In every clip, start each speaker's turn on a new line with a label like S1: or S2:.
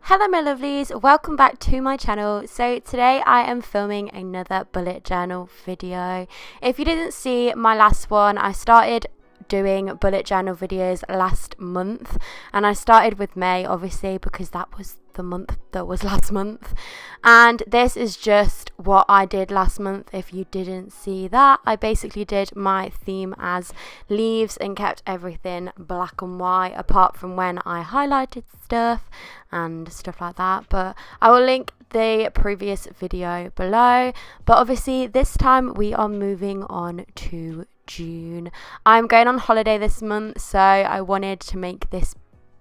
S1: Hello my lovelies, welcome back to my channel. So today I am filming another bullet journal video. If you didn't see my last one, I started doing bullet journal videos last month, and I started with May obviously because that was the month that was last month, and this is just what I did last month. If you didn't see that, I basically did my theme as leaves and kept everything black and white apart from when I highlighted stuff and stuff like that, but I will link the previous video below. But obviously this time we are moving on to June. I'm going on holiday this month, so I wanted to make this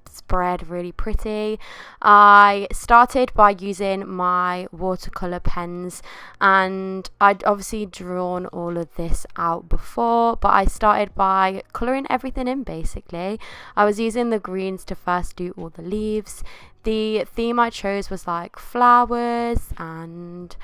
S1: spread really pretty. I started by using my watercolor pens, and I'd obviously drawn all of this out before, but I started by coloring everything in. Basically I was using the greens to first do all the leaves. The theme I chose was like flowers and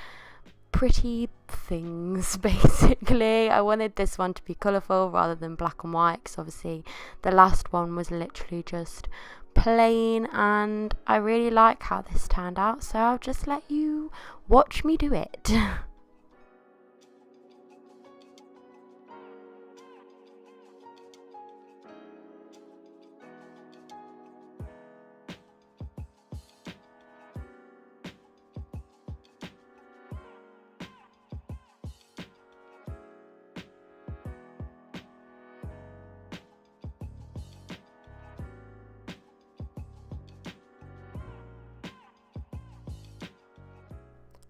S1: pretty things. Basically I wanted this one to be colourful rather than black and white, because obviously the last one was literally just plain, and I really like how this turned out, so I'll just let you watch me do it.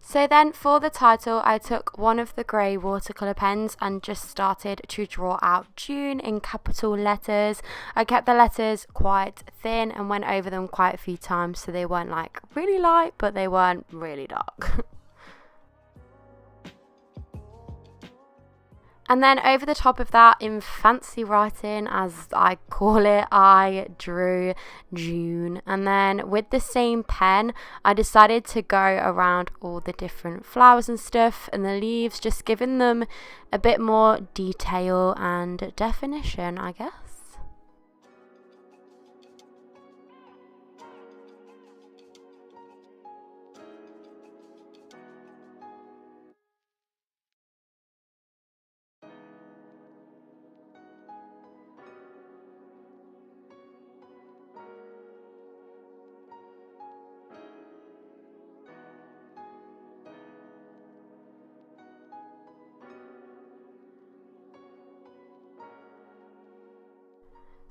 S1: So then for the title, I took one of the grey watercolour pens and just started to draw out June in capital letters. I kept the letters quite thin and went over them quite a few times so they weren't like really light, but they weren't really dark. And then over the top of that, in fancy writing as I call it, I drew June. And then with the same pen, I decided to go around all the different flowers and stuff and the leaves, just giving them a bit more detail and definition, I guess.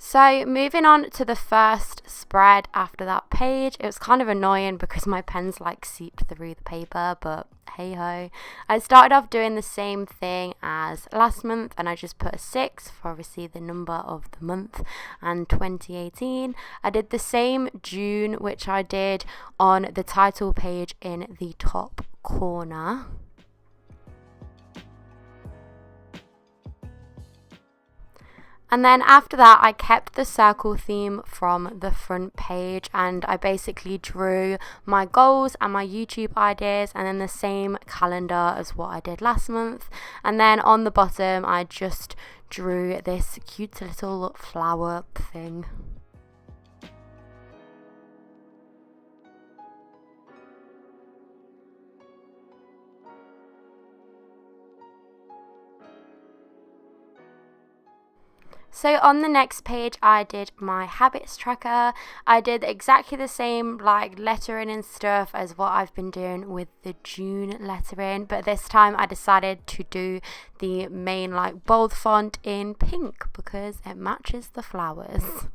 S1: So moving on to the first spread after that page, it was kind of annoying because my pens like seeped through the paper, but hey ho. I started off doing the same thing as last month, and I just put a 6 for obviously the number of the month and 2018. I did the same June, which I did on the title page in the top corner. And then after that, I kept the circle theme from the front page, and I basically drew my goals and my YouTube ideas, and then the same calendar as what I did last month. And then on the bottom, I just drew this cute little flower thing. So on the next page, I did my habits tracker. I did exactly the same like lettering and stuff as what I've been doing with the June lettering, but this time I decided to do the main like bold font in pink because it matches the flowers.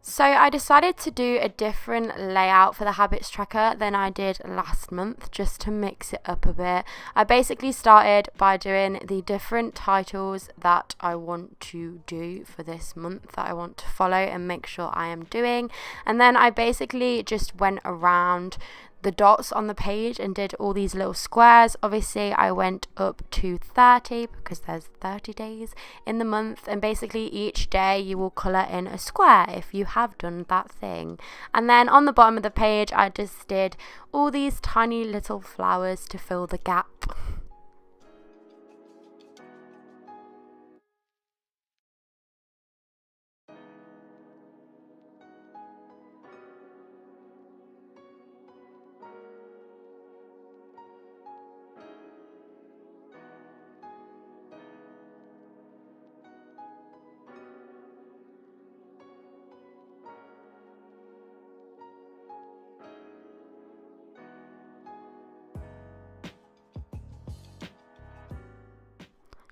S1: So I decided to do a different layout for the habits tracker than I did last month, just to mix it up a bit. I basically started by doing the different titles that I want to do for this month, that I want to follow and make sure I am doing, and then I basically just went around the dots on the page and did all these little squares. Obviously I went up to 30 because there's 30 days in the month, and basically each day you will colour in a square if you have done that thing. And then on the bottom of the page I just did all these tiny little flowers to fill the gap.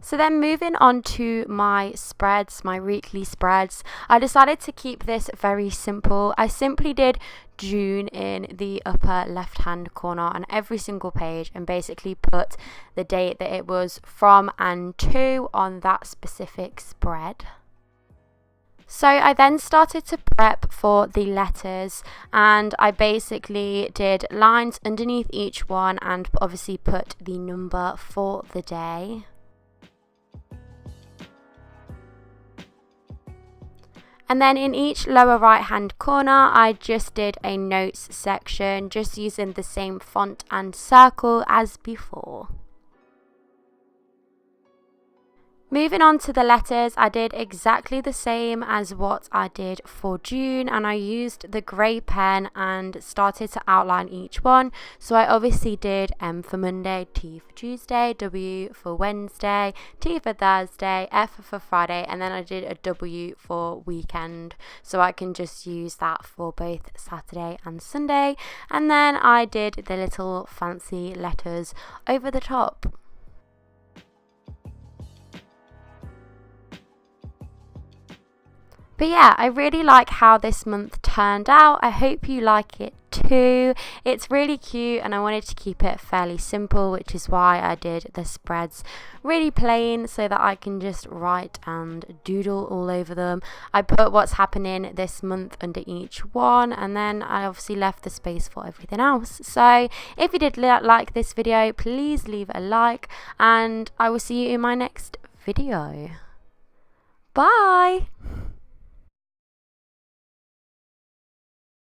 S1: So then moving on to my spreads, my weekly spreads, I decided to keep this very simple. I simply did June in the upper left hand corner on every single page and basically put the date that it was from and to on that specific spread. So I then started to prep for the letters, and I basically did lines underneath each one and obviously put the number for the day. And then in each lower right hand corner I just did a notes section, just using the same font and circle as before. Moving on to the letters, I did exactly the same as what I did for June, and I used the grey pen and started to outline each one. So I obviously did M for Monday, T for Tuesday, W for Wednesday, T for Thursday, F for Friday, and then I did a W for weekend, so I can just use that for both Saturday and Sunday. And then I did the little fancy letters over the top. But yeah, I really like how this month turned out. I hope you like it too. It's really cute and I wanted to keep it fairly simple, which is why I did the spreads really plain so that I can just write and doodle all over them. I put what's happening this month under each one, and then I obviously left the space for everything else. So if you did like this video, please leave a like and I will see you in my next video. Bye!